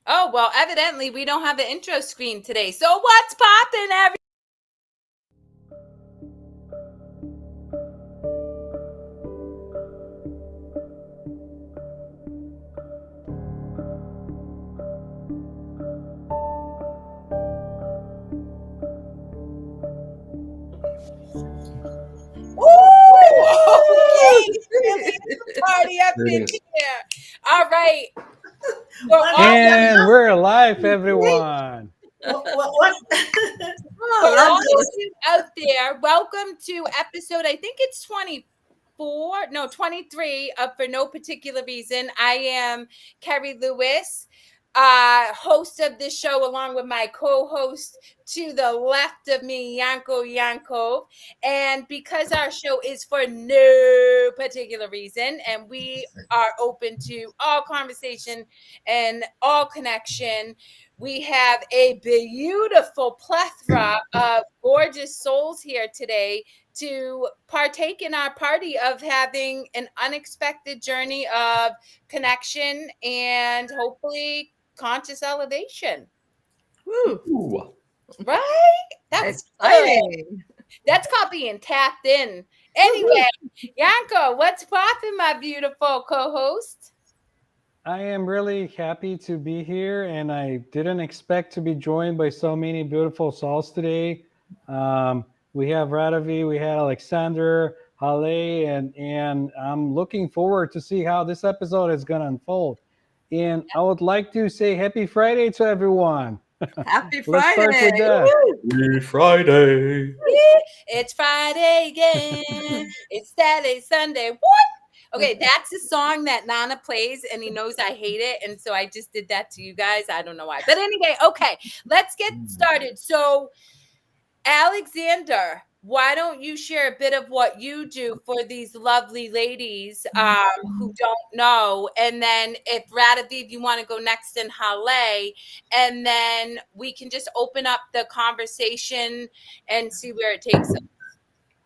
Oh, well, evidently we don't have an intro screen today. So what's poppin', everyone? Okay, really party up in here. All right. And we're live, everyone. What? For all Love of this. you out there, welcome to episode, I think it's 23 of For No Particular Reason. I am Kerri Lewis, host of this show, along with my co-host to the left of me, Yankov. And because our show is for no particular reason, and we are open to all conversation and all connection, we have a beautiful plethora of gorgeous souls here today to partake in our party of having an unexpected journey of connection and hopefully conscious elevation. Ooh. Right? That was exciting. good. That's called being tapped in. Anyway, Yanko, what's poppin', my beautiful co-host? I am really happy to be here, and I didn't expect to be joined by so many beautiful souls today. We have Radavi, we had Alexander, Hale, and I'm looking forward to see how this episode is going to unfold. And I would like to say Happy Friday to everyone. Happy Let's start with Friday. that. Happy Friday. It's Friday again. It's Saturday, Sunday. What? Okay, that's a song that Nana plays, and he knows I hate it, and so I just did that to you guys. I don't know why, but anyway, okay, let's get started. So, Alexander, why don't you share a bit of what you do for these lovely ladies who don't know, and then if Radaviv, you want to go next in Hale, and then we can just open up the conversation and see where it takes us.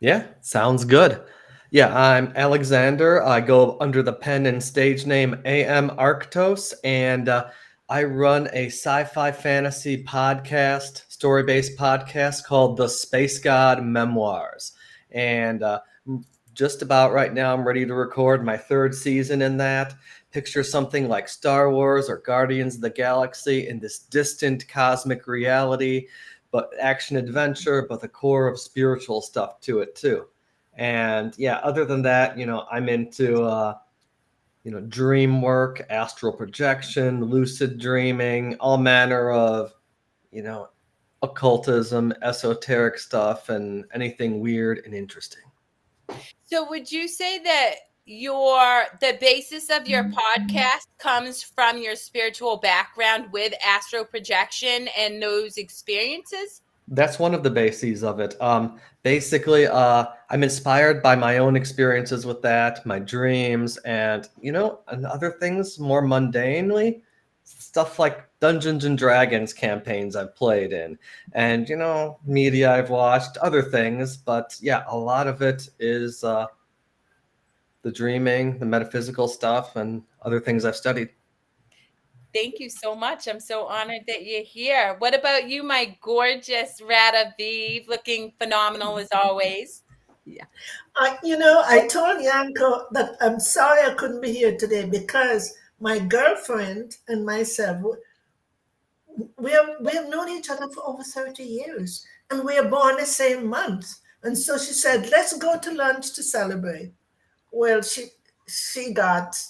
Yeah, sounds good. Yeah, I'm Alexander. I go under the pen and stage name AM Arctos, and I run a sci-fi fantasy podcast, story-based podcast called The Space God Memoirs. And just about right now, I'm ready to record my third season in that. Picture something like Star Wars or Guardians of the Galaxy in this distant cosmic reality, but action adventure, but the core of spiritual stuff to it too. And yeah, other than that, I'm into dream work, astral projection, lucid dreaming, all manner of occultism, esoteric stuff, and anything weird and interesting. So would you say that the basis of your podcast comes from your spiritual background with astral projection and those experiences? That's one of the bases of it. Basically, I'm inspired by my own experiences with that, my dreams, and other things more mundanely, stuff like Dungeons and Dragons campaigns I've played in, and media I've watched, other things. But yeah, a lot of it is the dreaming, the metaphysical stuff, and other things I've studied. Thank you so much. I'm so honored that you're here. What about you, my gorgeous Radaviv, looking phenomenal as always? Yeah. I told Yanko that I'm sorry I couldn't be here today because my girlfriend and myself, we have known each other for over 30 years, and we are born the same month. And so she said, let's go to lunch to celebrate. Well, she got,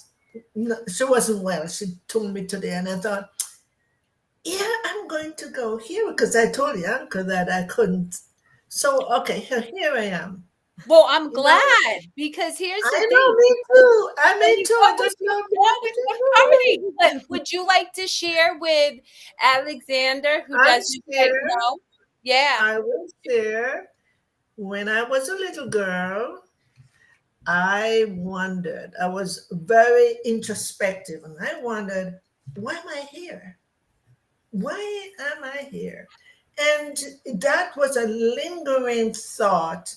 she wasn't well. She told me today, and I thought, yeah, I'm going to go here because I told Yanko that I couldn't. So, okay, here I am. Well, I'm glad because here's the I thing. know, me too. I mean, too. I What just love was the party? But would you like to share with Alexander, who I'll doesn't quite share. know? Yeah. I will share. When I was a little girl, I wondered. I was very introspective, and I wondered, why am I here? Why am I here? And that was a lingering thought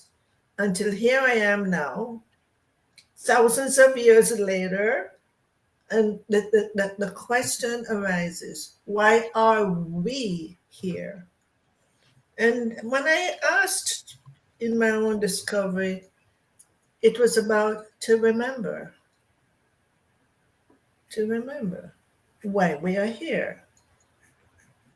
until here I am now, thousands of years later. And the question arises, why are we here? And when I asked in my own discovery, it was about to remember why we are here.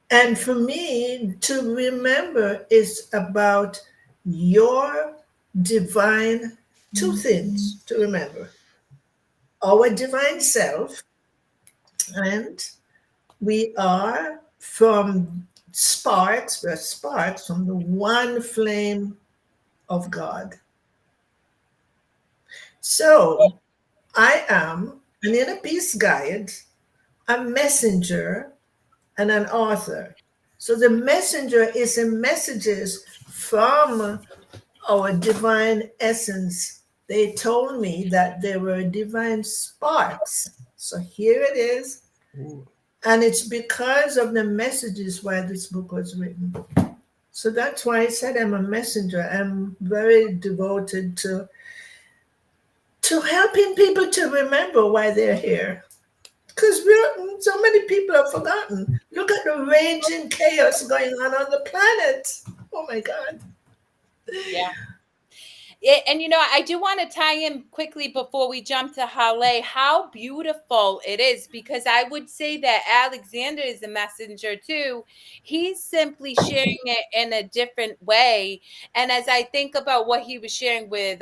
And for me, to remember is about your divine, two things to remember: our divine self, and we are from sparks, we're sparks from the one flame of God. So I am an inner peace guide, a messenger, and an author. So the messenger is in messages from our divine essence. They told me that there were divine sparks. So here it is. Ooh. And it's because of the messages why this book was written. So that's why I said I'm a messenger. I'm very devoted to helping people to remember why they're here. Because so many people have forgotten. Look at the raging chaos going on the planet. Oh my God. Yeah. And I do want to tie in quickly before we jump to Hale, how beautiful it is, because I would say that Alexander is a messenger too. He's simply sharing it in a different way. And as I think about what he was sharing with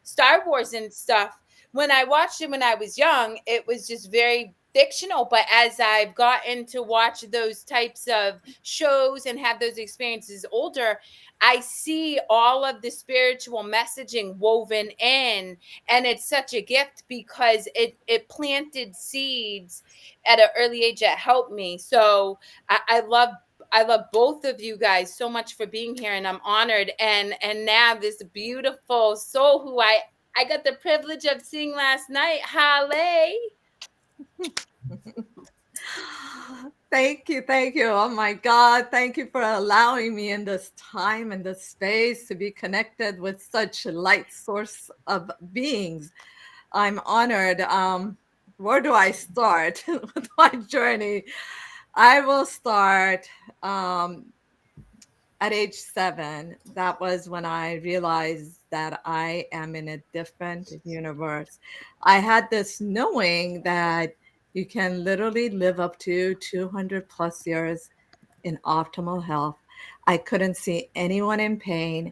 Star Wars and stuff, when I watched it when I was young, it was just very fictional. But as I've gotten to watch those types of shows and have those experiences older, I see all of the spiritual messaging woven in, and it's such a gift because it planted seeds at an early age that helped me. So I love both of you guys so much for being here, and I'm honored. And now this beautiful soul who I got the privilege of seeing last night, Hale. Thank you. Thank you. Oh my God. Thank you for allowing me in this time and this space to be connected with such a light source of beings. I'm honored. Where do I start with my journey? I will start at age 7. That was when I realized that I am in a different universe. I had this knowing that you can literally live up to 200 plus years in optimal health. I couldn't see anyone in pain.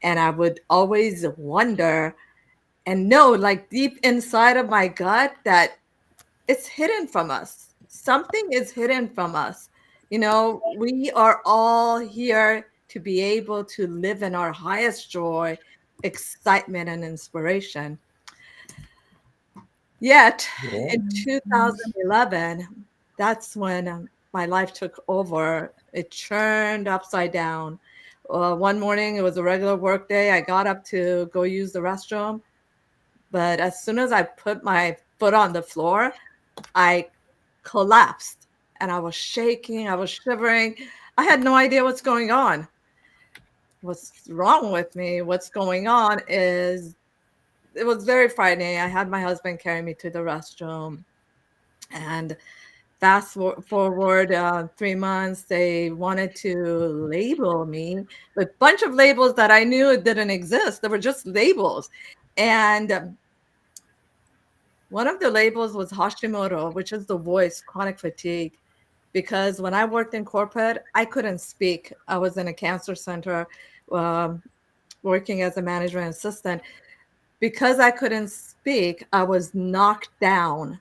And I would always wonder and know, like deep inside of my gut, that it's hidden from us. Something is hidden from us. We are all here to be able to live in our highest joy, excitement, and inspiration. Yet Yeah. in 2011, that's when my life took over. It turned upside down. One morning, it was a regular work day. I got up to go use the restroom. But as soon as I put my foot on the floor, I collapsed and I was shaking. I was shivering. I had no idea what's going on. What's wrong with me? What's going on is it was very frightening. I had my husband carry me to the restroom. And forward 3 months, they wanted to label me with a bunch of labels that I knew didn't exist. They were just labels. And one of the labels was Hashimoto, which is the voice, chronic fatigue. Because when I worked in corporate, I couldn't speak. I was in a cancer center um, working as a management assistant. Because I couldn't speak, I was knocked down.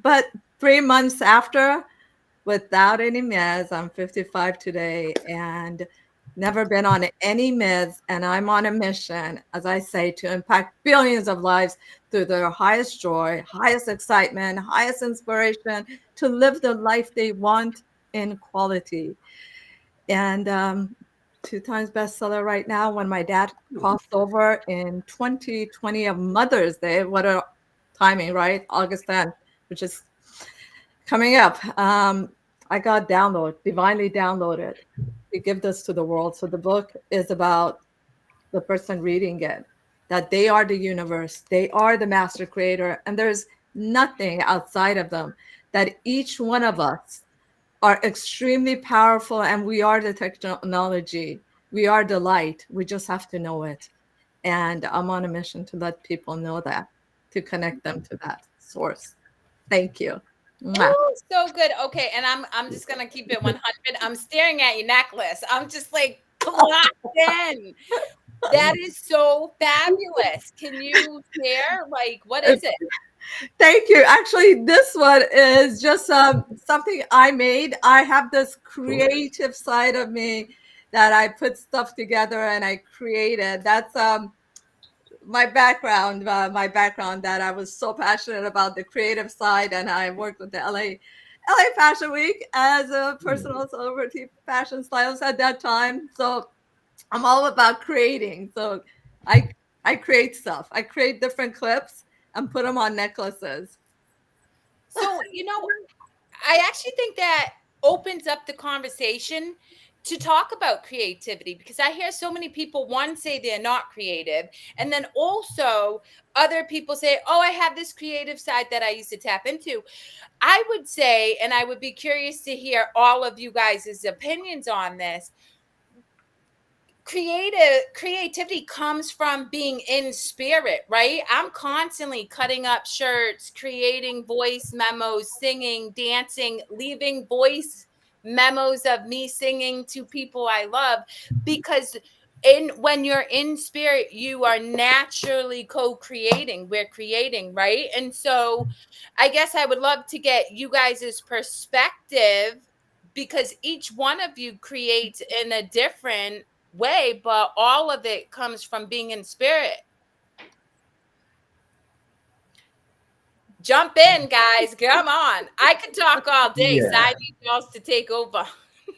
But 3 months after, without any meds, I'm 55 today and never been on any meds. And I'm on a mission, as I say, to impact billions of lives through their highest joy, highest excitement, highest inspiration, to live the life they want in quality. And 2 times bestseller right now. When my dad crossed over in 2020 of Mother's Day, what a timing, right? August 10th, which is coming up. I got divinely downloaded to give this to the world. So the book is about the person reading it, that they are the universe, they are the master creator, and there's nothing outside of them, that each one of us are extremely powerful, and we are the technology. We are the light. We just have to know it. And I'm on a mission to let people know that, to connect them to that source. Thank you. Mwah. Oh, so good. Okay, and I'm just gonna keep it 100. I'm staring at your necklace. I'm just like locked in. That is so fabulous. Can you share? Like, what is it? Thank you. Actually, this one is just something I made. I have this creative side of me that I put stuff together and I created. That's my background, that I was so passionate about the creative side, and I worked with the LA Fashion Week as a personal celebrity fashion stylist at that time. So I'm all about creating. So I I create stuff. I create different clips and put them on necklaces. So, I actually think that opens up the conversation to talk about creativity, because I hear so many people, one, say they're not creative, and then also other people say, oh, I have this creative side that I used to tap into. I would say, and I would be curious to hear all of you guys' opinions on this, creativity comes from being in spirit, right? I'm constantly cutting up shirts, creating voice memos, singing, dancing, leaving voice memos of me singing to people I love, because when you're in spirit, you are naturally co-creating. We're creating, right? And so I guess I would love to get you guys' perspective, because each one of you creates in a different way, but all of it comes from being in spirit. Jump in, guys. Come on. I could talk all day, so Yeah. I need y'all to take over.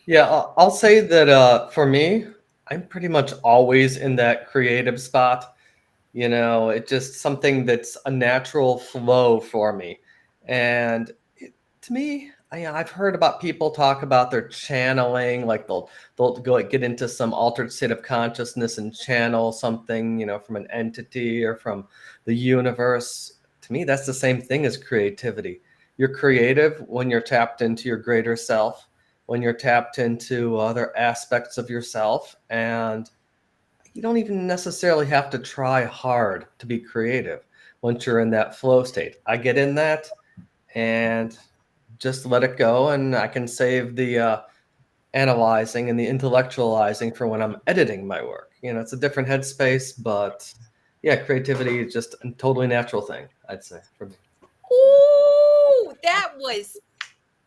Yeah, I'll say that for me, I'm pretty much always in that creative spot. It's just something that's a natural flow for me. And to me, I've heard about people talk about their channeling, like they'll go get into some altered state of consciousness and channel something, from an entity or from the universe. To me, that's the same thing as creativity. You're creative when you're tapped into your greater self, when you're tapped into other aspects of yourself, and you don't even necessarily have to try hard to be creative once you're in that flow state. I get in that and just let it go, and I can save the analyzing and the intellectualizing for when I'm editing my work. It's a different headspace, but yeah, creativity is just a totally natural thing, I'd say, for me. Ooh, that was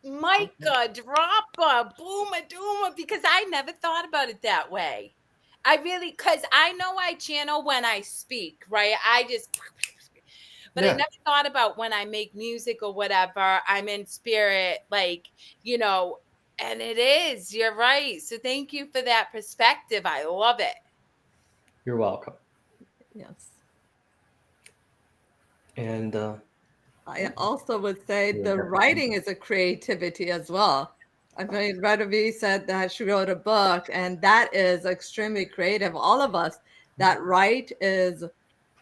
Micah dropper, boomer doomer, because I never thought about it that way. I really, because I know I channel when I speak, right? But I Yeah, never thought about when I make music or whatever, I'm in spirit, like, you know, and it is, you're right. So thank you for that perspective. I love it. you're welcome. Yes. And I also would say yeah, the writing is a creativity as well. I mean, Radavi said that she wrote a book, and that is extremely creative. All of us that write is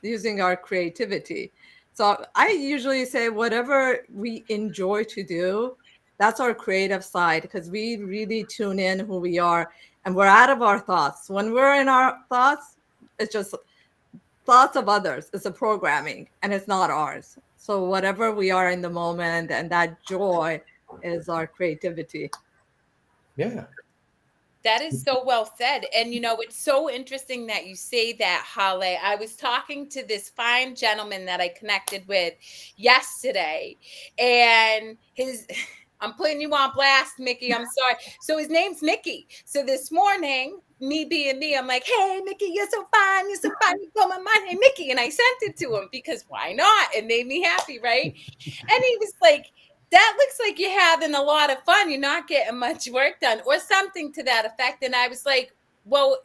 using our creativity. So I usually say whatever we enjoy to do, that's our creative side, because we really tune in who we are and we're out of our thoughts. When we're in our thoughts, it's just thoughts of others. It's a programming and it's not ours. So whatever we are in the moment, and that joy is our creativity. yeah, That is so well said. And it's so interesting that you say that, Hale. I was talking to this fine gentleman that I connected with yesterday, and I'm putting you on blast, Mickey. I'm sorry. So his name's Mickey. So this morning, me being me, I'm like, hey, Mickey, you're so fine. You're so fine. You call my mind. Hey, Mickey. And I sent it to him because why not? It made me happy, right? And he was like, that looks like you're having a lot of fun. You're not getting much work done, or something to that effect. And I was like, well,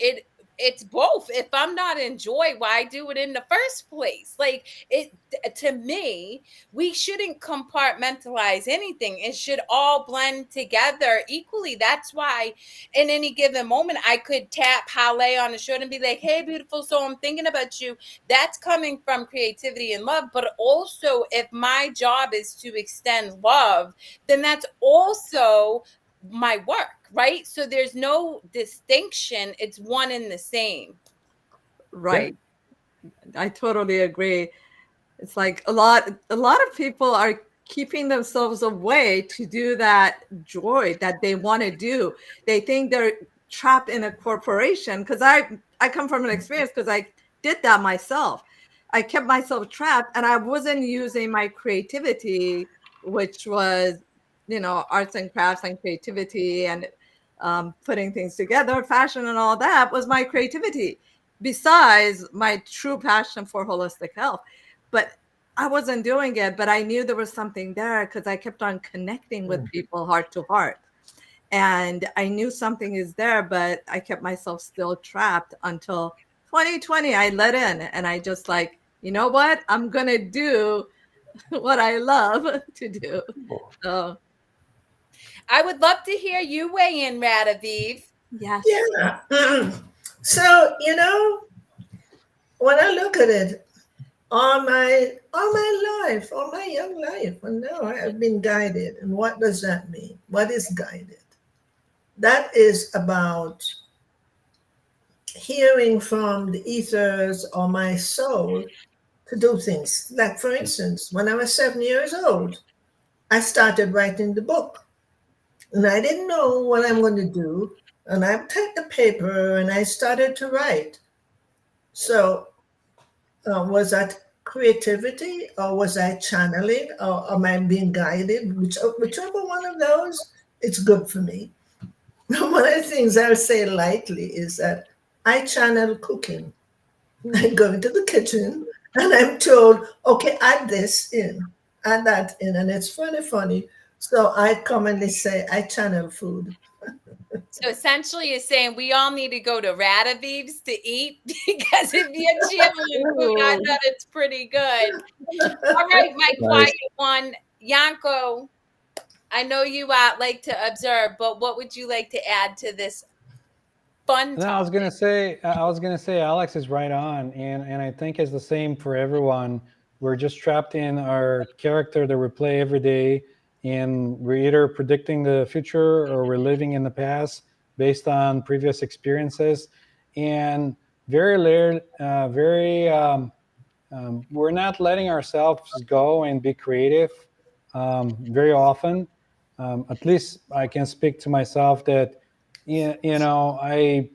it's both. If I'm not in joy, why do it in the first place? Like, it, to me, we shouldn't compartmentalize anything. It should all blend together equally. That's why in any given moment I could tap Halle on the shoulder and be like, hey, beautiful soul, I'm thinking about you. That's coming from creativity and love. But also, if my job is to extend love, then that's also my work, right? So there's no distinction. It's one and the same. Right. I totally agree. It's like a lot of people are keeping themselves away to do that joy that they want to do. They think they're trapped in a corporation, because I come from an experience, because I did that myself. I kept myself trapped, and I wasn't using my creativity, which was, arts and crafts and creativity, and putting things together, fashion and all that was my creativity, besides my true passion for holistic health. But I wasn't doing it, but I knew there was something there, because I kept on connecting with people heart to heart. And I knew something is there, but I kept myself still trapped until 2020. I let in, and I just like, you know what? I'm going to do what I love to do. So, I would love to hear you weigh in, Radaviv. yes. Yeah. So, when I look at it, all my life, all my young life, and now I have been guided. And what does that mean? What is guided? That is about hearing from the ethers or my soul to do things. Like, for instance, when I was 7 years old, I started writing the book. And I didn't know what I'm going to do. And I took the paper and I started to write. So, was that creativity, or was I channeling, or am I being guided? Whichever one of those, it's good for me. One of the things I'll say lightly is that I channel cooking. I go into the kitchen and I'm told, okay, add this in, add that in. And it's funny. So I commonly say I channel food. So essentially, you're saying we all need to go to Radaviv's to eat, because if you're channeling food, I bet it's pretty good. All right, my Nice. quiet one, Yanko. I know you like to observe, but what would you like to add to this fun No, I was topic? gonna say Alex is right on, and I think it's the same for everyone. We're just trapped in our character that we play every day, and we're either predicting the future or we're living in the past based on previous experiences, and we're not letting ourselves go and be creative very often. At least I can speak to myself that I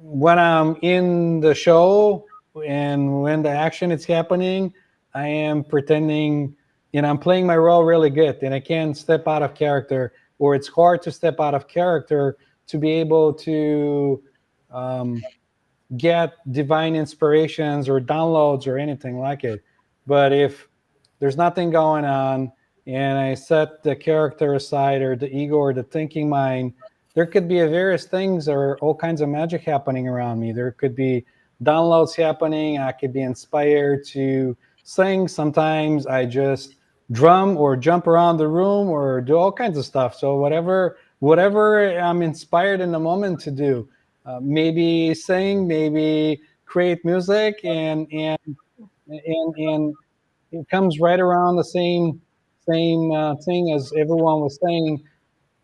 when I'm in the show and when the action is happening, I am pretending, I'm playing my role really good, and I can't step out of character, or it's hard to step out of character to be able to um, get divine inspirations or downloads or anything like it. But if there's nothing going on and I set the character aside, or the ego or the thinking mind, there could be various things or all kinds of magic happening around me. There could be downloads happening. I could be inspired to sing. Sometimes I just drum or jump around the room or do all kinds of stuff. So whatever I'm inspired in the moment to do, maybe sing, maybe create music, and it comes right around the same thing as everyone was saying,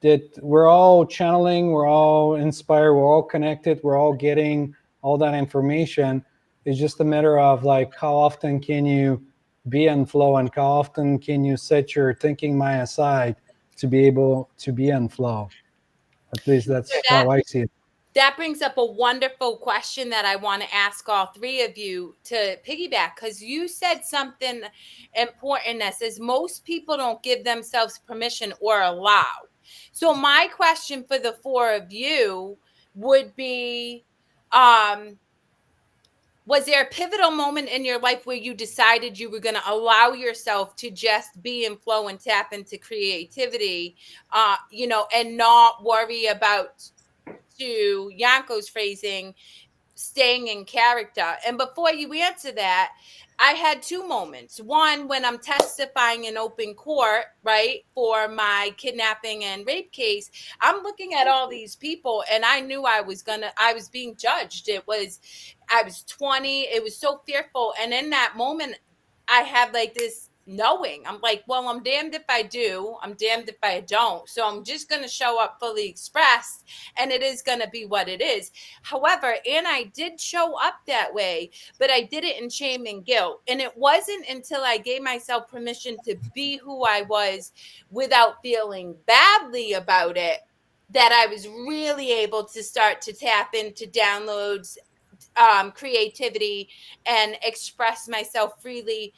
that we're all channeling, we're all inspired, we're all connected, we're all getting all that information. It's just a matter of like how often can you be in flow, and how often can you set your thinking mind aside to be able to be in flow. At least So that's that how I see it. that brings up a wonderful question that I want to ask all three of you to piggyback, because you said something important that says most people don't give themselves permission or allow. So my question for the four of you would be, was there a pivotal moment in your life where you decided you were going to allow yourself to just be in flow and tap into creativity, and not worry about to Yanko's phrasing, staying in character. And before you answer that, I had two moments. One, when I'm testifying in open court, right, for my kidnapping and rape case, I'm looking at all these people and I knew I was being judged. I was 20. It was so fearful. And in that moment, I had like this knowing. I'm like, well, I'm damned if I do. I'm damned if I don't. So I'm just going to show up fully expressed and it is going to be what it is. However, and I did show up that way, but I did it in shame and guilt. And it wasn't until I gave myself permission to be who I was without feeling badly about it that I was really able to start to tap into downloads, creativity, and express myself freely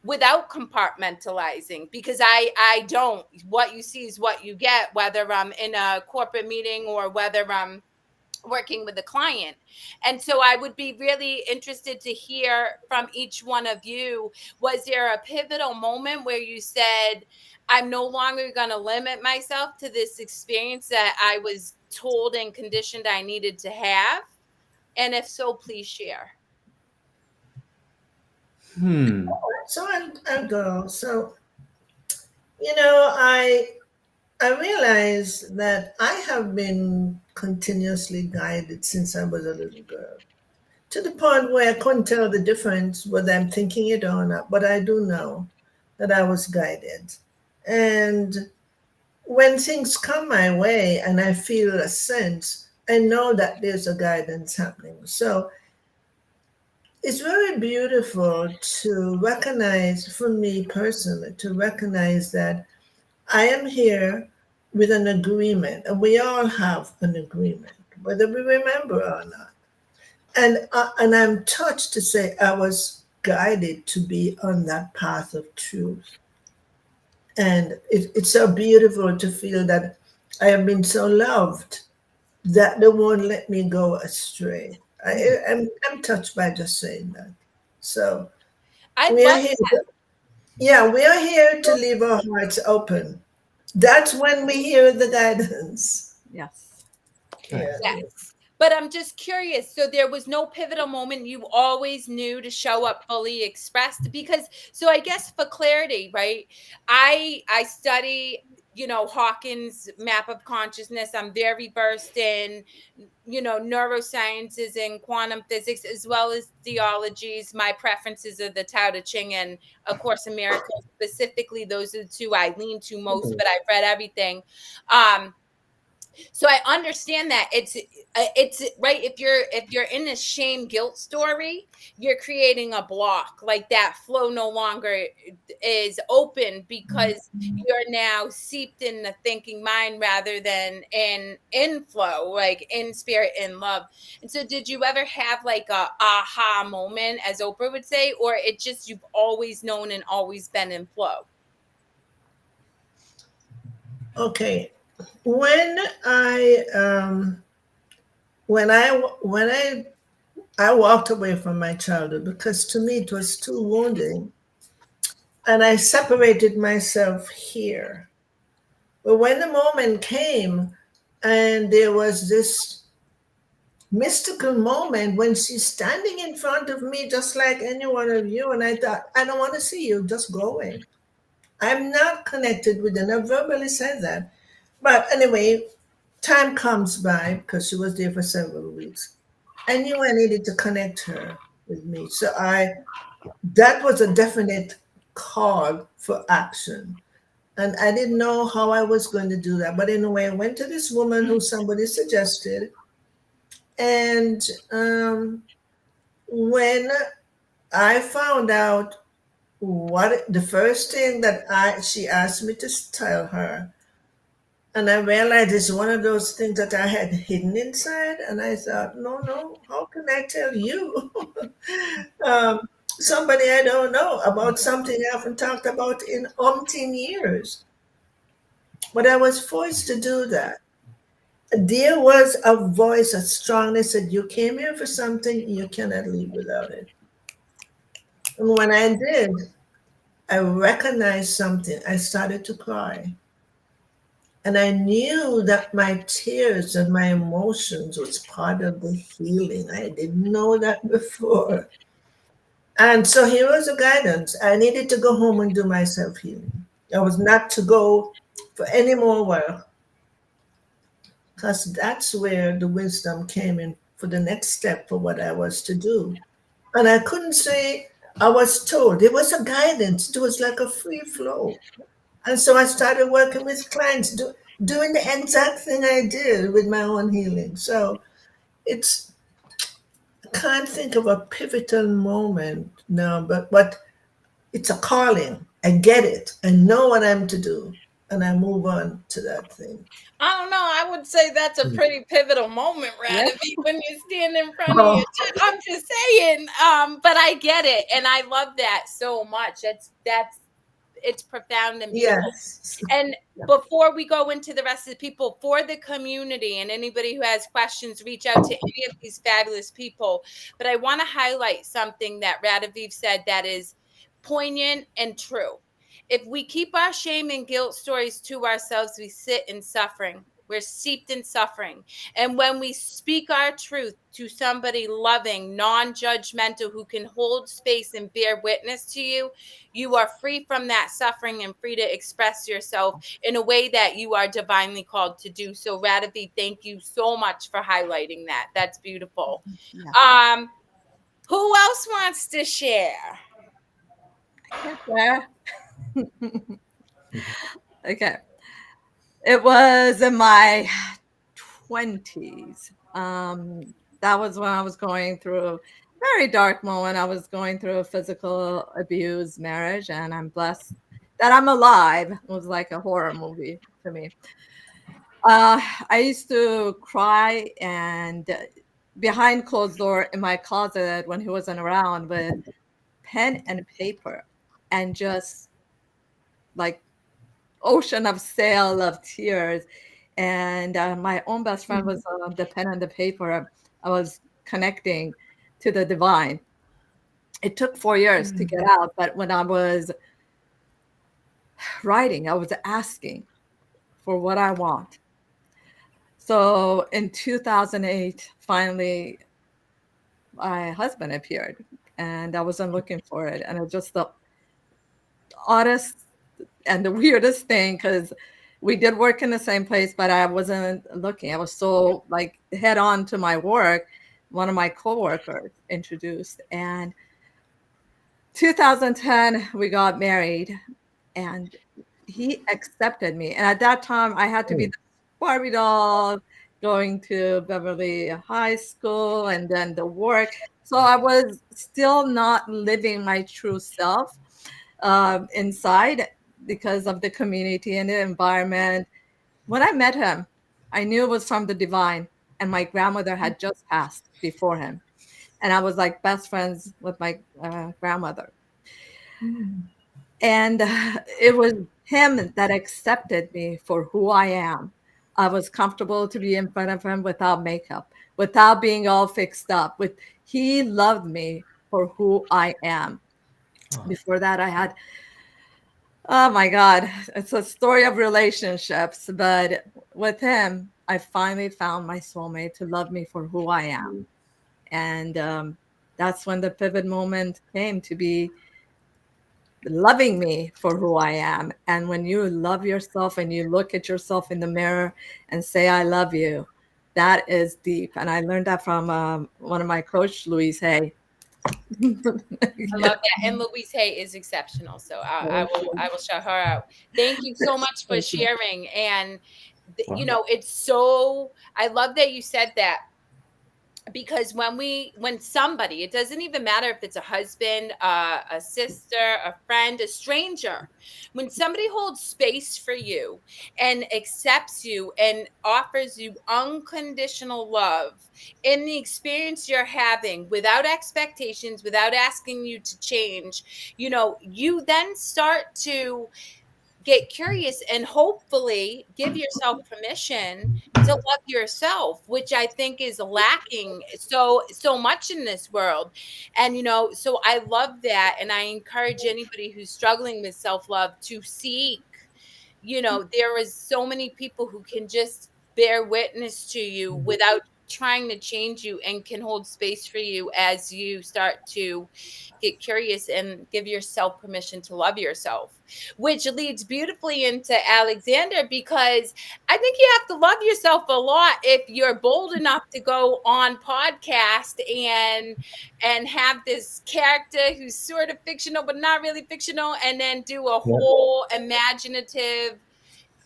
without compartmentalizing, because I don't, what you see is what you get, whether I'm in a corporate meeting or whether I'm working with a client. And so I would be really interested to hear from each one of you, was there a pivotal moment where you said, I'm no longer going to limit myself to this experience that I was told and conditioned I needed to have? And if so, please share. So I'll go. So, I realize that I have been continuously guided since I was a little girl, to the point where I couldn't tell the difference whether I'm thinking it or not. But I do know that I was guided. And when things come my way and I feel a sense, I know that there's a guidance happening. So it's very beautiful to recognize, for me personally, to recognize that I am here with an agreement, and we all have an agreement, whether we remember or not. And I'm touched to say I was guided to be on that path of truth. And it's so beautiful to feel that I have been so loved that they won't let me go astray. I'm touched by just saying that. So I'd we are love here. Yeah, we are here to leave our hearts open. That's when we hear the guidance. Yes. Yeah. Yes. But I'm just curious. So there was no pivotal moment. You always knew to show up fully expressed, because so I guess for clarity, right? I study, Hawkins map of consciousness. I'm very versed in, neurosciences and quantum physics, as well as theologies. My preferences are the Tao Te Ching and A Course in Miracles. Specifically, those are the two I lean to most, but I've read everything. So I understand that it's right. If you're in a shame guilt story, you're creating a block, like that flow no longer is open, because you're now seeped in the thinking mind rather than in flow, like in spirit, in love. And so did you ever have like a aha moment, as Oprah would say, or it just you've always known and always been in flow? Okay. When I when I walked away from my childhood because to me it was too wounding, and I separated myself here. But when the moment came, and there was this mystical moment when she's standing in front of me just like any one of you, and I thought, I don't want to see you, just go away. I'm not connected with them. I verbally said that. But anyway, time comes by because she was there for several weeks. I knew I needed to connect her with me. So that was a definite call for action. And I didn't know how I was going to do that. But anyway, I went to this woman who somebody suggested. And when I found out what the first thing that she asked me to tell her, and I realized it's one of those things that I had hidden inside. And I thought, no, how can I tell you, somebody I don't know, about something I haven't talked about in umpteen years? But I was forced to do that. There was a voice that strongly said, you came here for something, you cannot leave without it. And when I did, I recognized something. I started to cry. And I knew that my tears and my emotions was part of the healing. I didn't know that before. And so here was the guidance. I needed to go home and do my self healing. I was not to go for any more work, because that's where the wisdom came in for the next step for what I was to do. And I couldn't say I was told. It was a guidance. It was like a free flow. And so I started working with clients, doing the exact thing I did with my own healing. So it's, I can't think of a pivotal moment now, but it's a calling. I get it. I know what I'm to do. And I move on to that thing. I don't know. I would say that's a Mm. pretty pivotal moment, Yeah. Radavi, when you stand in front of Oh, you. I'm just saying. But I get it, and I love that so much. That's it's profound and beautiful. yes. And before we go into the rest of the people, for the community and anybody who has questions, reach out to any of these fabulous people. But I want to highlight something that Radaviv said that is poignant and true. If we keep our shame and guilt stories to ourselves, we sit in suffering. We're steeped in suffering. And when we speak our truth to somebody loving, non judgmental, who can hold space and bear witness to you, you are free from that suffering and free to express yourself in a way that you are divinely called to do. So, Radavi, thank you so much for highlighting that. That's beautiful. Yeah. Who else wants to share? Yeah. Okay. It was in my 20s. That was when I was going through a very dark moment. I was going through a physical abuse marriage, and I'm blessed that I'm alive. It was like a horror movie to me. I used to cry and behind closed door in my closet when he wasn't around with pen and paper and just like ocean of sail of tears. And my own best friend was the pen and the paper. I was connecting to the divine. It took 4 years to get out, but when I was writing, I was asking for what I want. So in 2008, finally, my husband appeared, and I wasn't looking for it. And it was just the oddest and the weirdest thing, because we did work in the same place, but I wasn't looking. I was so like head on to my work. One of my coworkers introduced, and 2010 we got married, and he accepted me. And at that time, I had to be the Barbie doll, going to Beverly High School, and then the work. So I was still not living my true self inside because of the community and the environment. When I met him, I knew it was from the divine, and my grandmother had just passed before him. And I was like best friends with my grandmother. And it was him that accepted me for who I am. I was comfortable to be in front of him without makeup, without being all fixed up. He loved me for who I am. Oh, Before that, I had, oh my God, it's a story of relationships. But with him, I finally found my soulmate to love me for who I am. And that's when the pivot moment came to be loving me for who I am. And when you love yourself and you look at yourself in the mirror and say, I love you, that is deep. And I learned that from one of my coach, Louise Hay. I love that. And Louise Hay is exceptional. So I will shout her out. Thank you so much for sharing. And it's so, I love that you said that, because when somebody, it doesn't even matter if it's a husband, a sister, a friend, a stranger, when somebody holds space for you and accepts you and offers you unconditional love in the experience you're having, without expectations, without asking you to change, you then start to get curious and hopefully give yourself permission to love yourself, which I think is lacking so much in this world. And so I love that, and I encourage anybody who's struggling with self-love to seek there is so many people who can just bear witness to you without trying to change you, and can hold space for you as you start to get curious and give yourself permission to love yourself, which leads beautifully into Alexander, because I think you have to love yourself a lot if you're bold enough to go on podcast and have this character who's sort of fictional but not really fictional, and then do a whole imaginative,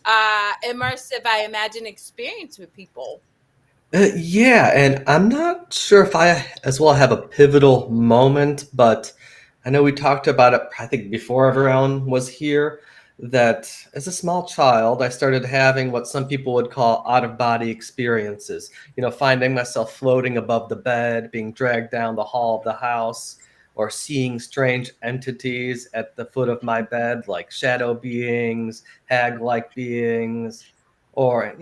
immersive, I imagine, experience with people. Yeah, and I'm not sure if I as well have a pivotal moment, but I know we talked about it, I think, before everyone was here, that as a small child, I started having what some people would call out of body experiences. Finding myself floating above the bed, being dragged down the hall of the house, or seeing strange entities at the foot of my bed, like shadow beings, hag like beings, or,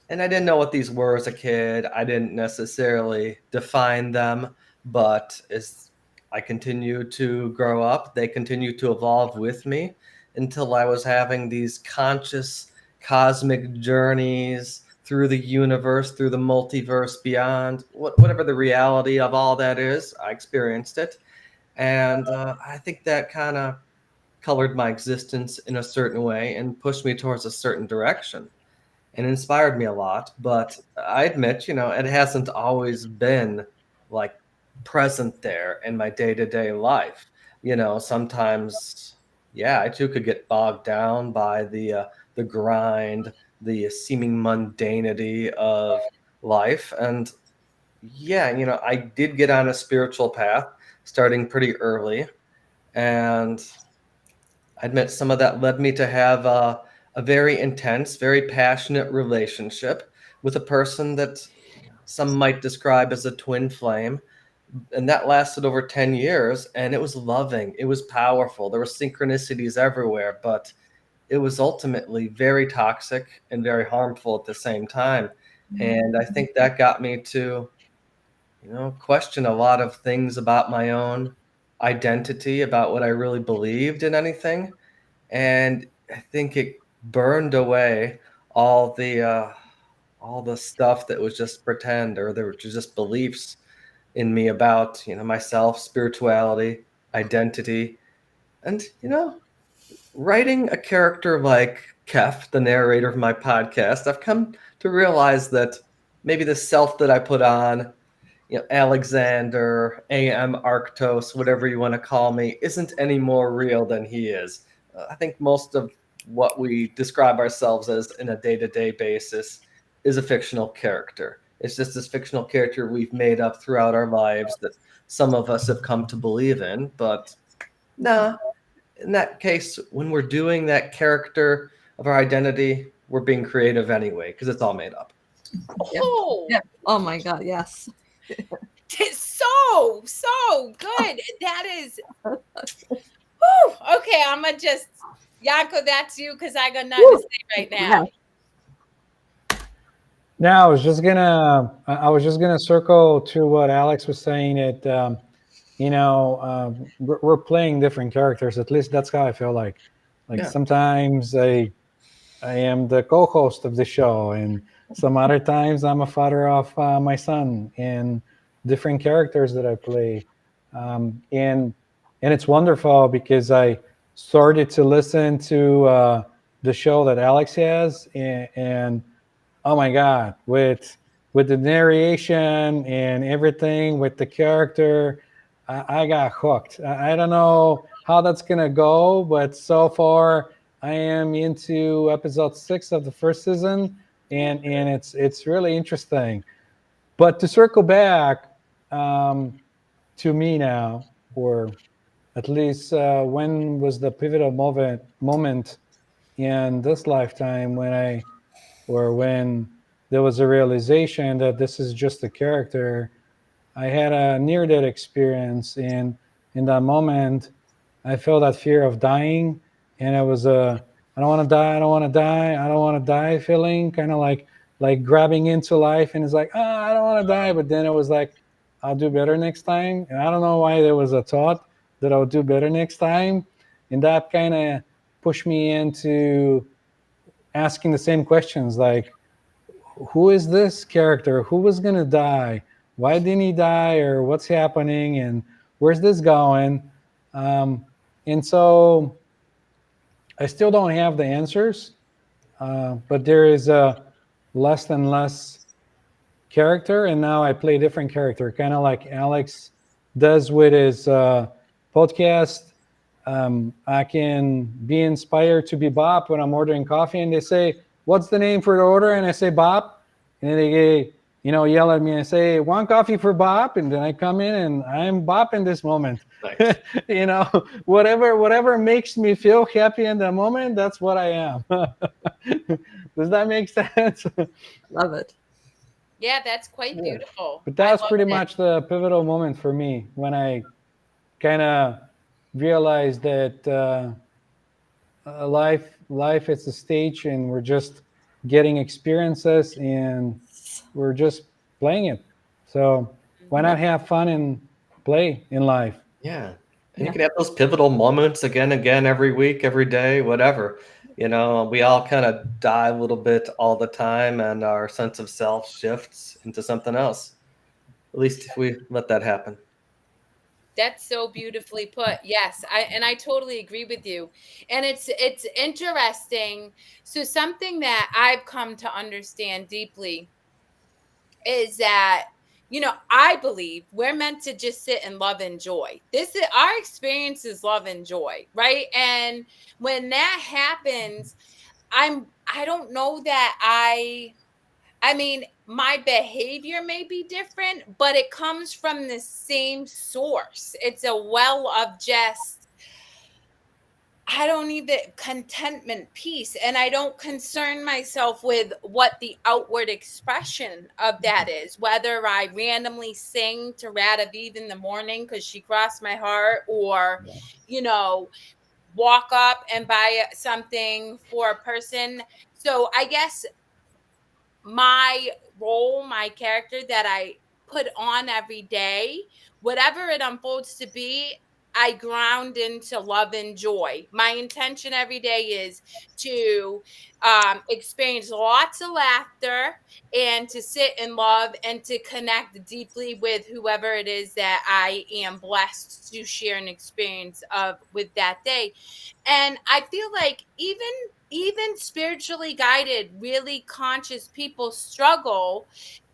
and I didn't know what these were as a kid. I didn't necessarily define them, but as I continued to grow up, they continued to evolve with me until I was having these conscious cosmic journeys through the universe, through the multiverse, beyond whatever the reality of all that is. I experienced it. And I think that kind of colored my existence in a certain way and pushed me towards a certain direction and inspired me a lot. But I admit, it hasn't always been like present there in my day to day life. Sometimes, yeah, I too could get bogged down by the grind, the seeming mundanity of life, and yeah, I did get on a spiritual path starting pretty early, and I admit some of that led me to have a very intense, very passionate relationship with a person that some might describe as a twin flame. And that lasted over 10 years, and it was loving. It was powerful. There were synchronicities everywhere, but it was ultimately very toxic and very harmful at the same time. And I think that got me to, question a lot of things about my own identity, about what I really believed in anything. And I think it burned away all the uh, all the stuff that was just pretend, or there were just beliefs in me about myself, spirituality, identity, and writing a character like Kef, the narrator of my podcast. I've come to realize that maybe the self that I put on, Alexander, AM Arctos, whatever you want to call me, isn't any more real than he is. I think most of what we describe ourselves as in a day to day basis is a fictional character. It's just this fictional character we've made up throughout our lives that some of us have come to believe in. But nah, in that case, when we're doing that character of our identity, we're being creative anyway, because it's all made up. Oh, Yeah. Oh my God. Yes. so good. That is, whew, okay. I'm gonna just, Yanko, that's you, because I got nothing to say right now. Now, I was just gonna circle to what Alex was saying. That we're playing different characters. At least that's how I feel like. Yeah. Sometimes I am the co-host of the show, and some other times I'm a father of my son, and different characters that I play, and it's wonderful because I started to listen to the show that Alex has, and oh my God, with the narration and everything, with the character, I got hooked. I don't know how that's gonna go, but so far I am into episode 6 of the first season, and it's really interesting. But to circle back um, to me now, or at least when was the pivotal moment in this lifetime when there was a realization that this is just a character. I had a near death experience, and in that moment, I felt that fear of dying, and it was a I don't want to die, I don't want to die, I don't want to die feeling, kind of like grabbing into life, and it's like I don't want to die, but then it was like I'll do better next time, and I don't know why there was a thought that I'll do better next time, and that kind of push me into asking the same questions, like, who is this character? Who was going to die? Why didn't he die? Or what's happening? And where's this going? And so I still don't have the answers, but there is a less and less character, and now I play a different character, kind of like Alex does with his podcast. I can be inspired to be Bob when I'm ordering coffee, and they say, "What's the name for the order?" And I say Bob, and then they yell at me and say, "One coffee for Bob," and then I come in and I'm Bob in this moment. Nice. Whatever makes me feel happy in the moment, that's what I am. Does that make sense? Love it. Yeah, that's quite beautiful. But I that was love pretty that. much the pivotal moment for me when I kind of realized that life is a stage, and we're just getting experiences, and we're just playing it. So why not have fun and play in life? Yeah. And Yeah. you can have those pivotal moments again, every week, every day, whatever. We all kind of die a little bit all the time, and our sense of self shifts into something else. At least if we let that happen. That's so beautifully put. Yes, I totally agree with you. And it's interesting. So something that I've come to understand deeply is that I believe we're meant to just sit and love and joy. This is our experience is love and joy, right? And when that happens, I don't know that I mean, my behavior may be different, but it comes from the same source. It's a well of just, I don't need the contentment piece. And I don't concern myself with what the outward expression of that is, whether I randomly sing to Radaviv in the morning because she crossed my heart, or, you know, walk up and buy something for a person. So I guess my role, my character that I put on every day, whatever it unfolds to be, I ground into love and joy. My intention every day is to experience lots of laughter and to sit in love and to connect deeply with whoever it is that I am blessed to share an experience of with that day. And I feel like even spiritually guided, really conscious people struggle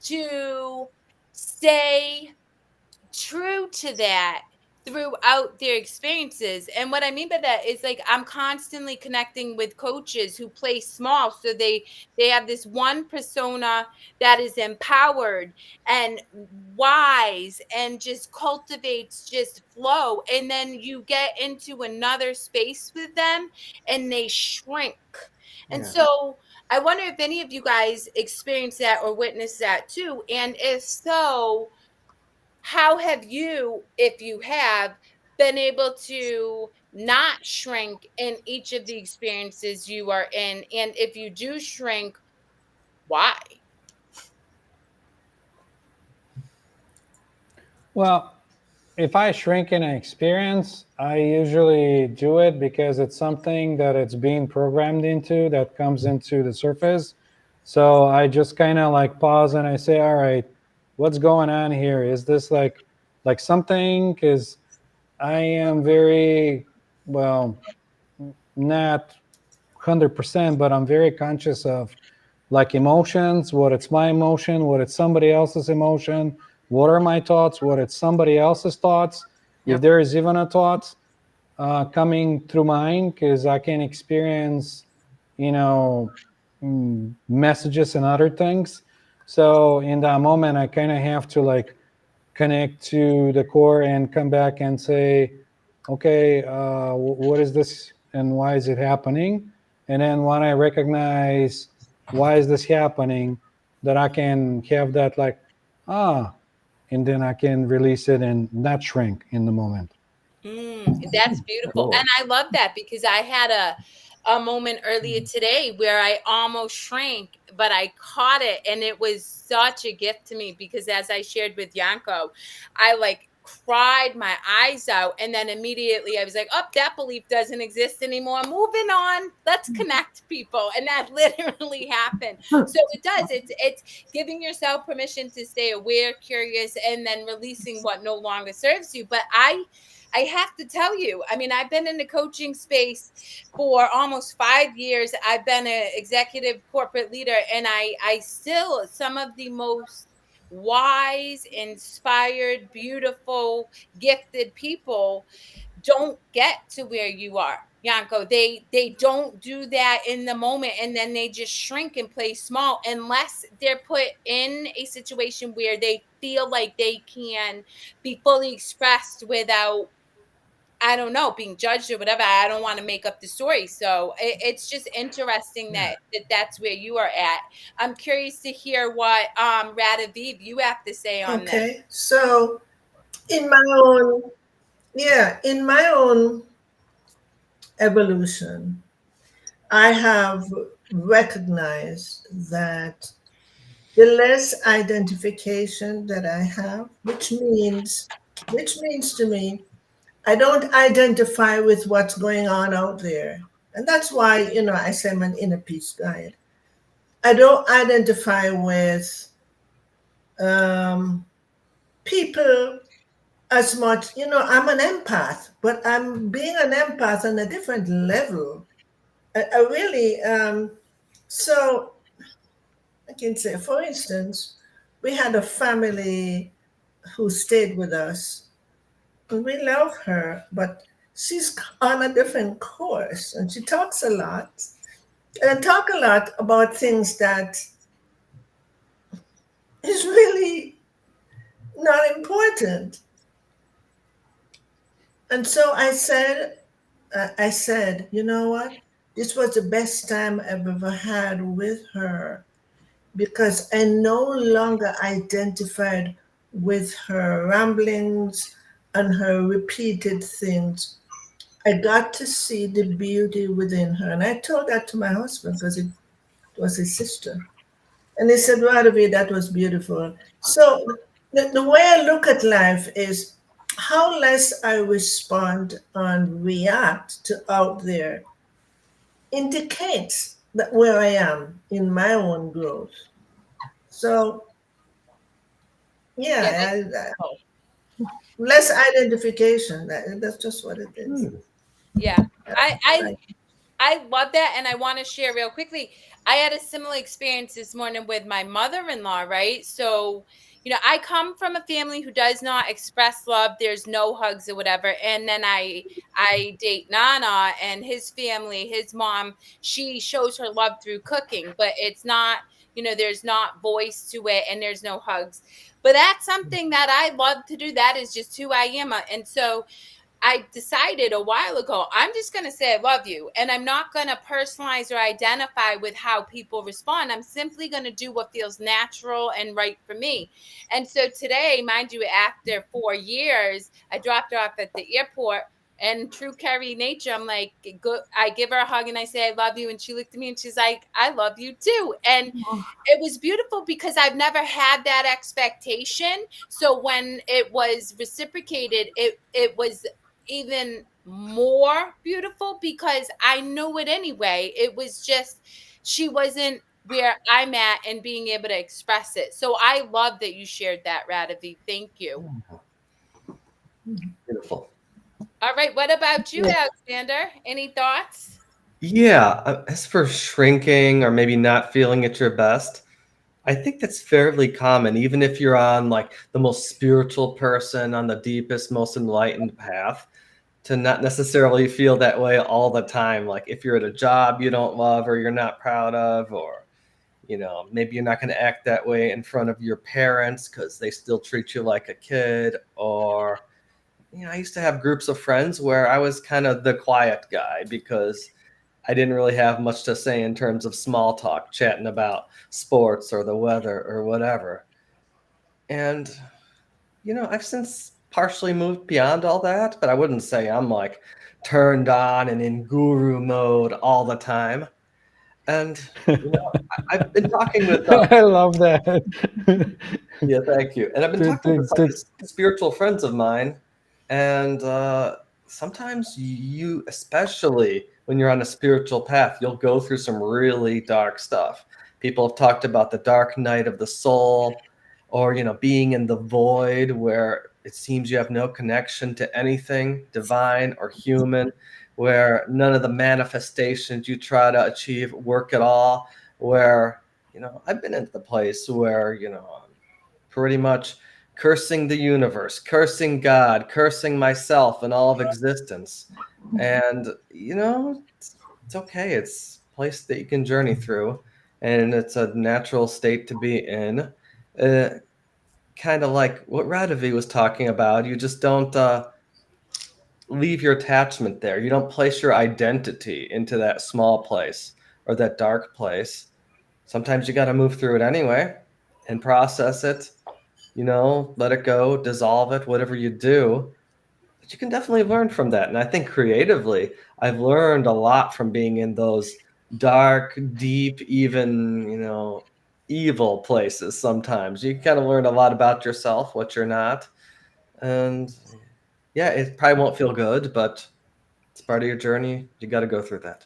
to stay true to that throughout their experiences. And what I mean by that is, like, I'm constantly connecting with coaches who play small, so they have this one persona that is empowered and wise and just cultivates just flow, and then you get into another space with them and they shrink. And Yeah. so I wonder if any of you guys experience that or witness that too, and if so, how have you, if you have, been able to not shrink in each of the experiences you are in? And if you do shrink, why? Well, if I shrink in an experience, I usually do it because it's something that it's being programmed into that comes into the surface. So I just kind of like pause and I say, all right, what's going on here? Is this like something? Because I am very, well, not 100%, but I'm very conscious of like emotions, what it's my emotion, what it's somebody else's emotion, what are my thoughts, what it's somebody else's thoughts, if Yep. there is even a thought coming through mine, because I can experience, you know, messages and other things. So in that moment, I kind of have to like connect to the core and come back and say, okay, what is this and why is it happening? And then when I recognize why is this happening, that I can have that like, ah, and then I can release it and not shrink in the moment. That's beautiful. Cool. And I love that because I had a moment earlier today where I almost shrank, but I caught it, and it was such a gift to me because, as I shared with Yanko, I like cried my eyes out. And then immediately I was like, oh, that belief doesn't exist anymore. Moving on. Let's connect, people. And that literally happened. So it does. It's giving yourself permission to stay aware, curious, and then releasing what no longer serves you. But I have to tell you, I mean, I've been in the coaching space for almost 5 years. I've been an executive corporate leader, and I still, some of the most wise, inspired, beautiful, gifted people don't get to where you are. Yanko, they don't do that in the moment, and then they just shrink and play small unless they're put in a situation where they feel like they can be fully expressed without, I don't know, being judged or whatever. I don't want to make up the story. So it's just interesting Yeah. that's where you are at. I'm curious to hear what Radaviv you have to say on this. Okay. So in my own, yeah, in my own evolution, I have recognized that the less identification that I have, which means to me, I don't identify with what's going on out there. And that's why, I say I'm an inner peace guide. I don't identify with um, people as much. I'm an empath, but I'm being an empath on a different level. I really, so I can say, for instance, we had a family who stayed with us, and we love her, but she's on a different course, and she talks a lot, and talk a lot about things that is really not important. And so I said, you know what? This was the best time I've ever had with her because I no longer identified with her ramblings and her repeated things. I got to see the beauty within her. And I told that to my husband because it was his sister. And he said, Radhavi, that was beautiful. So the way I look at life is how less I respond and react to out there indicates that where I am in my own growth. So Yeah, that's yeah, beautiful. less identification. That's just what it is. Yeah. I That's I right. I love that. And I want to share real quickly. I had a similar experience this morning with my mother-in-law, right? So, I come from a family who does not express love. There's no hugs or whatever. And then I date Nana, and his family, his mom, she shows her love through cooking, but it's not, there's not voice to it, and there's no hugs. But that's something that I love to do. That is just who I am. And so I decided a while ago, I'm just going to say I love you. And I'm not going to personalize or identify with how people respond. I'm simply going to do what feels natural and right for me. And so today, mind you, after 4 years, I dropped her off at the airport. And true Kerri nature, I'm like, I give her a hug and I say, I love you. And she looked at me and she's like, I love you too. And it was beautiful because I've never had that expectation. So when it was reciprocated, it was even more beautiful because I knew it anyway. It was just she wasn't where I'm at and being able to express it. So I love that you shared that, Radavi. Thank you. Beautiful. All right. What about you, Yeah. Alexander? Any thoughts? Yeah, as for shrinking or maybe not feeling at your best, I think that's fairly common, even if you're on like the most spiritual person on the deepest, most enlightened path, to not necessarily feel that way all the time. Like if you're at a job you don't love or you're not proud of, or maybe you're not going to act that way in front of your parents because they still treat you like a kid. Or I used to have groups of friends where I was kind of the quiet guy because I didn't really have much to say in terms of small talk, chatting about sports or the weather or whatever. And, I've since partially moved beyond all that, but I wouldn't say I'm like turned on and in guru mode all the time. And I've been talking with I love that. yeah, thank you. And I've been To- talking to- with some to- spiritual friends of mine, and sometimes you, especially when you're on a spiritual path, you'll go through some really dark stuff. People have talked about the dark night of the soul, or being in the void where it seems you have no connection to anything divine or human, where none of the manifestations you try to achieve work at all, where I've been into the place where pretty much cursing the universe, cursing God, cursing myself and all of existence. And it's okay. It's a place that you can journey through, and it's a natural state to be in. Uh, kind of like what Radovi was talking about. You just don't leave your attachment there. You don't place your identity into that small place or that dark place. Sometimes you got to move through it anyway and process it, let it go, dissolve it, whatever you do. But you can definitely learn from that. And I think creatively, I've learned a lot from being in those dark, deep, even, evil places sometimes. You kind of learn a lot about yourself, what you're not. And yeah, it probably won't feel good, but it's part of your journey. You got to go through that.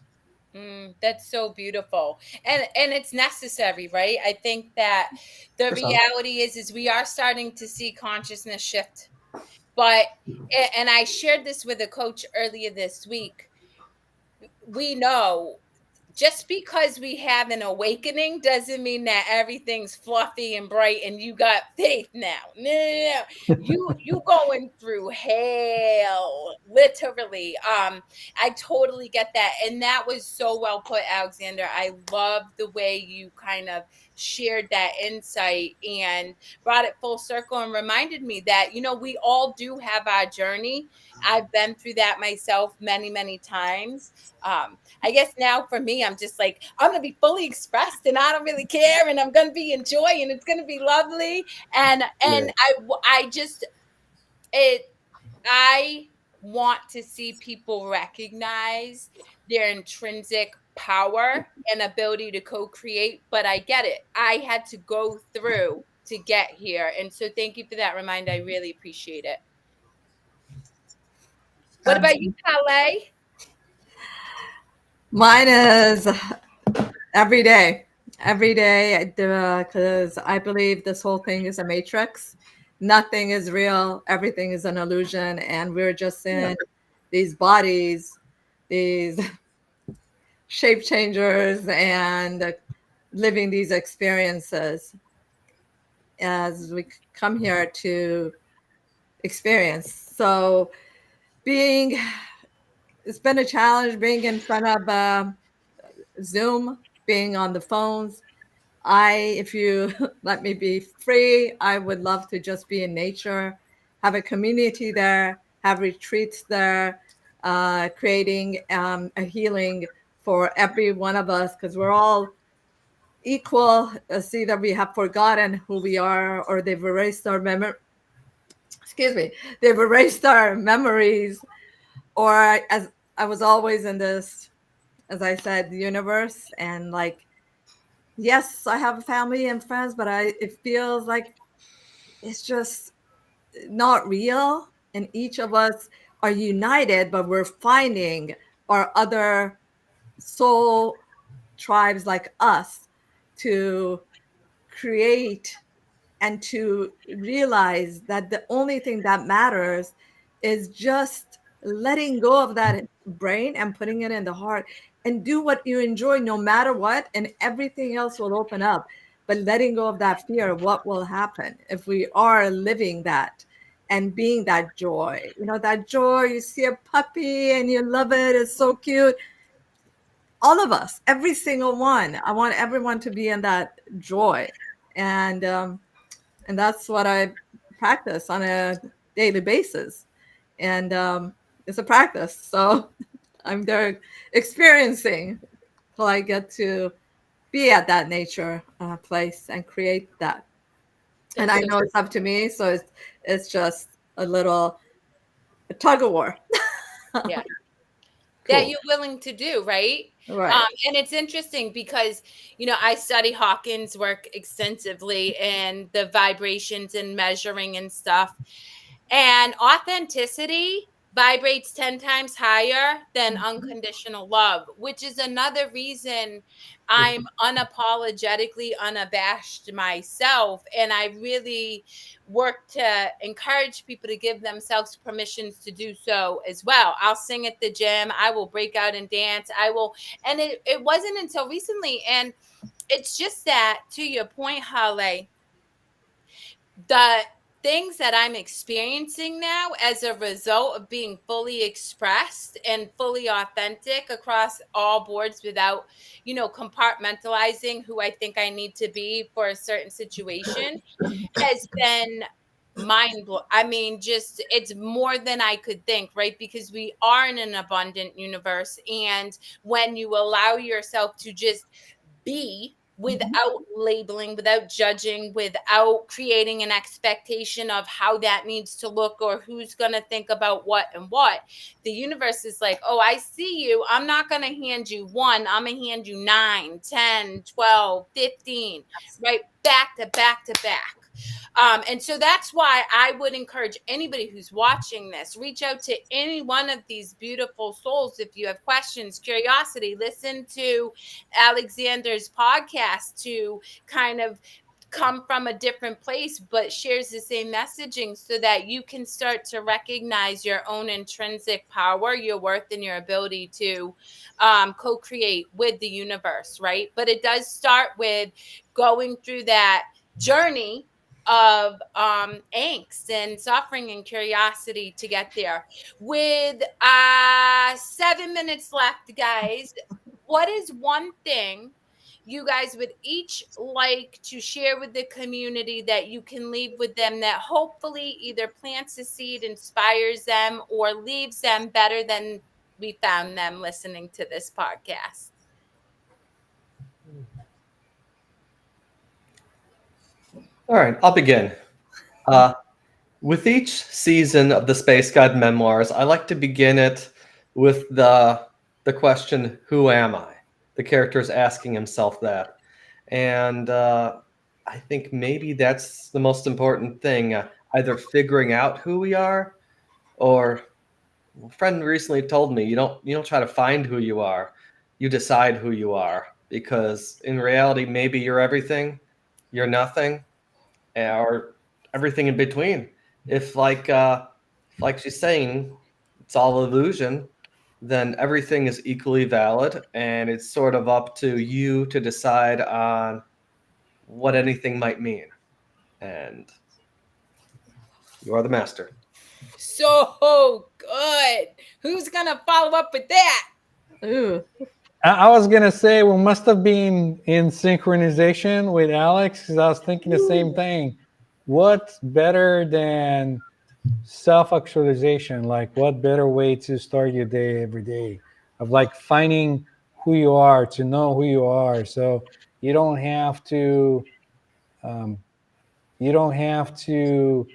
That's so beautiful, and it's necessary, right? I think that the For some. reality is we are starting to see consciousness shift, but and I shared this with a coach earlier this week. We know just because we have an awakening doesn't mean that everything's fluffy and bright and you got faith now. No. You going through hell, literally. I totally get that. And that was so well put, Alexander. I love the way you kind of shared that insight and brought it full circle and reminded me that, we all do have our journey. I've been through that myself many, many times. I guess now for me, I'm just like, I'm gonna be fully expressed and I don't really care, and I'm gonna be in joy and it's gonna be lovely. And Yeah. I just it I want to see people recognize their intrinsic power and ability to co-create, but I get it. I had to go through to get here. And so thank you for that reminder. I really appreciate it. What about you, Absolutely. Calais? Mine is every day, because I believe this whole thing is a matrix. Nothing is real. Everything is an illusion. And we're just in these bodies, these shape changers, and living these experiences as we come here to experience. So it's been a challenge being in front of Zoom, being on the phones. If you let me be free, I would love to just be in nature, have a community there, have retreats there, creating a healing for every one of us, because we're all equal. See that we have forgotten who we are, or they've erased our they've erased our memories, or as I was always in this, as I said, the universe, and like, yes, I have a family and friends, but it feels like it's just not real. And each of us are united, but we're finding our other soul tribes like us to create and to realize that the only thing that matters is just letting go of that brain and putting it in the heart, and do what you enjoy no matter what, and everything else will open up. But letting go of that fear of what will happen if we are living that and being that joy, that joy. You see a puppy and you love it, it's so cute. All of us, every single one, I want everyone to be in that joy. And that's what I practice on a daily basis. And it's a practice. So I'm there experiencing till I get to be at that nature place and create that. And It's I so know it's up to me. So it's just a little tug of war. yeah. that Cool. you're willing to do, right? Right. And it's interesting because, I study Hawkins' work extensively and the vibrations and measuring and stuff. And authenticity vibrates 10 times higher than Mhm. unconditional love, which is another reason I'm unapologetically unabashed myself. And I really work to encourage people to give themselves permissions to do so as well. I'll sing at the gym, I will break out and dance, I will. And it wasn't until recently. And it's just that, to your point, Holly, the things that I'm experiencing now as a result of being fully expressed and fully authentic across all boards without, compartmentalizing who I think I need to be for a certain situation has been mind blow. I mean, just it's more than I could think, right? Because we are in an abundant universe. And when you allow yourself to just be Mhm. without labeling, without judging, without creating an expectation of how that needs to look or who's going to think about what and what. The universe is like, oh, I see you. I'm not going to hand you one. I'm going to hand you 9, 10, 12, 15, right? Back to back to back. And so that's why I would encourage anybody who's watching this, reach out to any one of these beautiful souls. If you have questions, curiosity, listen to Alexander's podcast to kind of come from a different place but shares the same messaging so that you can start to recognize your own intrinsic power, your worth, and your ability to co-create with the universe, right? But it does start with going through that journey of angst and suffering and curiosity to get there. With 7 minutes left, guys, what is one thing you guys would each like to share with the community that you can leave with them that hopefully either plants a seed, inspires them, or leaves them better than we found them listening to this podcast? All right, I'll begin. Uh, with each season of the Space Guide memoirs, I like to begin it with the question, "Who am I?" The character is asking himself that, and I think maybe that's the most important thing. Either figuring out who we are, or a friend recently told me, you don't try to find who you are, you decide who you are, because in reality, maybe you're everything, you're nothing, or everything in between. If like she's saying, it's all illusion, then everything is equally valid, and it's sort of up to you to decide on what anything might mean. And you are the master. So good. Who's going to follow up with that? Ooh. I was gonna say we must have been in synchronization with Alex because I was thinking the same thing. What's better than self-actualization? Like, what better way to start your day every day of like finding who you are, to know who you are, so you don't have to um, you don't have to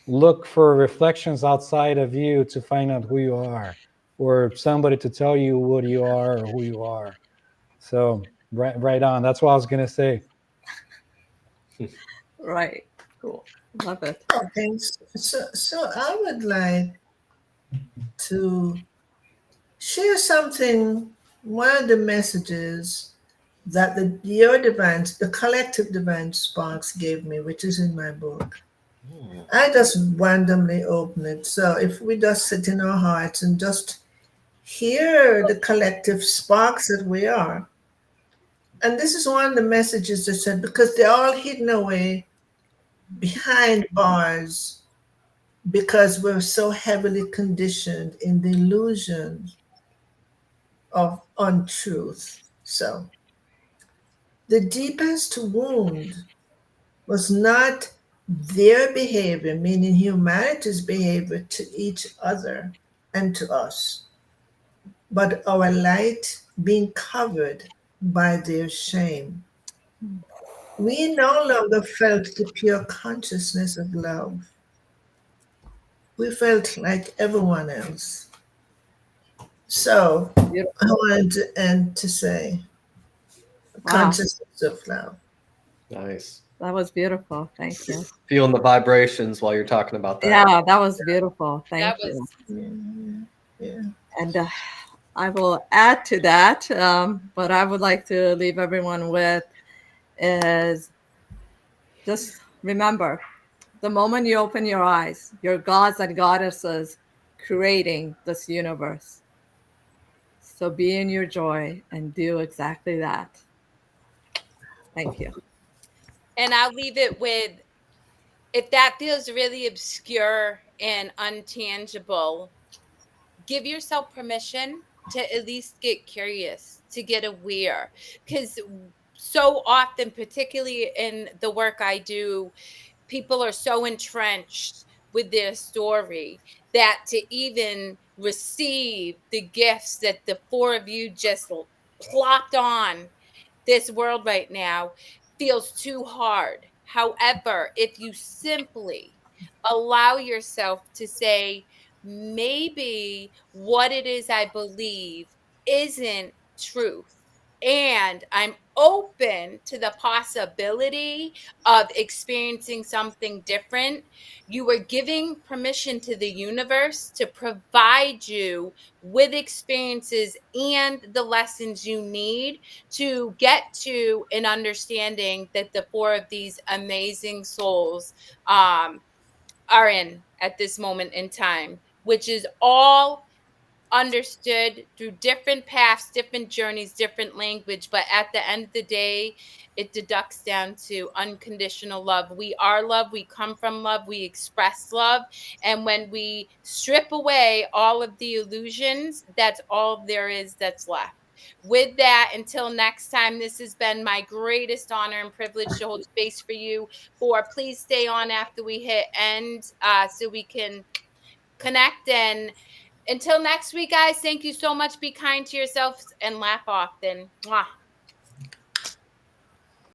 look for reflections outside of you to find out who you are, or somebody to tell you what you are or who you are. So right on. That's what I was gonna say. Right. Cool. Love it. Okay, so I would like to share something, one of the messages that the collective divine sparks gave me, which is in my book. I just randomly open it. So if we just sit in our hearts and just hear the collective sparks that we are. And this is one of the messages that said, because they're all hidden away behind bars, because we're so heavily conditioned in the illusion of untruth. So the deepest wound was not their behavior, meaning humanity's behavior to each other and to us, but our light being covered by their shame. We no longer felt the pure consciousness of love. We felt like everyone else. So Beautiful. I wanted to end to say Wow, consciousness of love. Nice. that was beautiful. Thank you. Feeling the vibrations while you're talking about that. Yeah, that was beautiful. That Thank you. was Yeah. And I will add to that, but I would like to leave everyone with is just remember the moment you open your eyes, your gods and goddesses creating this universe. So be in your joy and do exactly that. Thank you. and I'll leave it with, if that feels really obscure and untangible, give yourself permission to at least get curious, to get aware. Because so often, particularly in the work I do, people are so entrenched with their story that to even receive the gifts that the four of you just plopped on this world right now feels too hard. However, if you simply allow yourself to say, maybe what it is I believe isn't truth, and I'm open to the possibility of experiencing something different, you are giving permission to the universe to provide you with experiences and the lessons you need to get to an understanding that the four of these amazing souls are in at this moment in time, which is all understood through different paths, different journeys, different language. But at the end of the day, it deducts down to unconditional love. We are love. We come from love. We express love. And when we strip away all of the illusions, that's all there is that's left. With that, until next time, this has been my greatest honor and privilege to hold space for you. Please stay on after we hit end so we can connect. And until next week, guys, thank you so much. Be kind to yourselves and laugh often. Mwah.